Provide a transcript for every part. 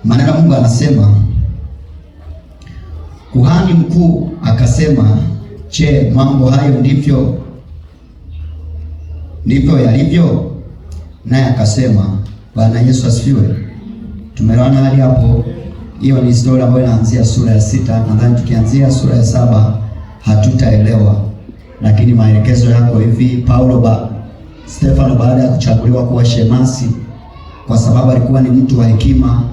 Maneno ya Mungu anasema, kuhani mkuu akasema, je, mambo hayo ndivyo yalivyo? Naye akasema, Bwana Yesu asifiwe. Tumeona hali hapo. Hiyo ni historia ambayo inaanzia sura ya 6. Nadhani tukianzia sura ya 7 hatutaelewa, lakini maelekezo yako hivi. Stefano baada ya kuchaguliwa kuwa shemasi, kwa sababu alikuwa ni mtu wa hekima,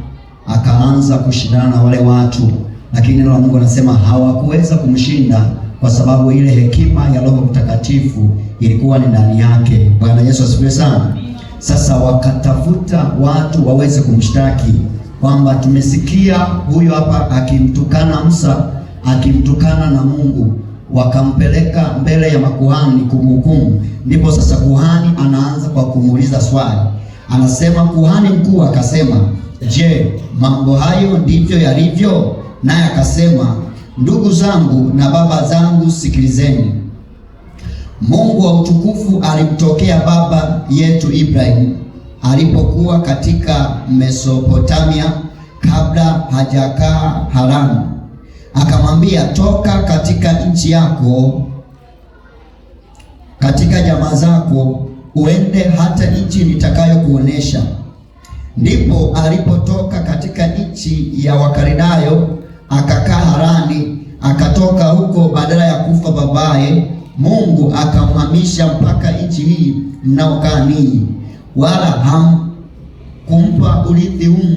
akaanza kushindana na wale watu, lakini neno la Mungu anasema hawakuweza kumshinda kwa sababu ile hekima ya Roho Mtakatifu ilikuwa ni ndani yake. Bwana Yesu asifiwe sana. Sasa wakatafuta watu waweze kumshtaki kwamba tumesikia huyo hapa akimtukana Musa, akimtukana na Mungu. Wakampeleka mbele ya makuhani kumhukumu. Ndipo sasa kuhani anaanza kwa kumuuliza swali. Anasema, kuhani mkuu akasema, je, mambo hayo ndivyo yalivyo? Naye akasema, ndugu zangu na baba zangu, sikilizeni. Mungu wa utukufu alimtokea baba yetu Ibrahim alipokuwa katika Mesopotamia kabla hajakaa Harani. Akamwambia, toka katika nchi yako, katika jamaa zako, uende hata nchi nitakayokuonesha. Ndipo alipotoka katika nchi ya Wakaldayo akakaa Harani. Akatoka huko, badala ya kufa babaye, Mungu akamhamisha mpaka nchi hii mnaokaa ninyi, wala hamkumpa urithi huu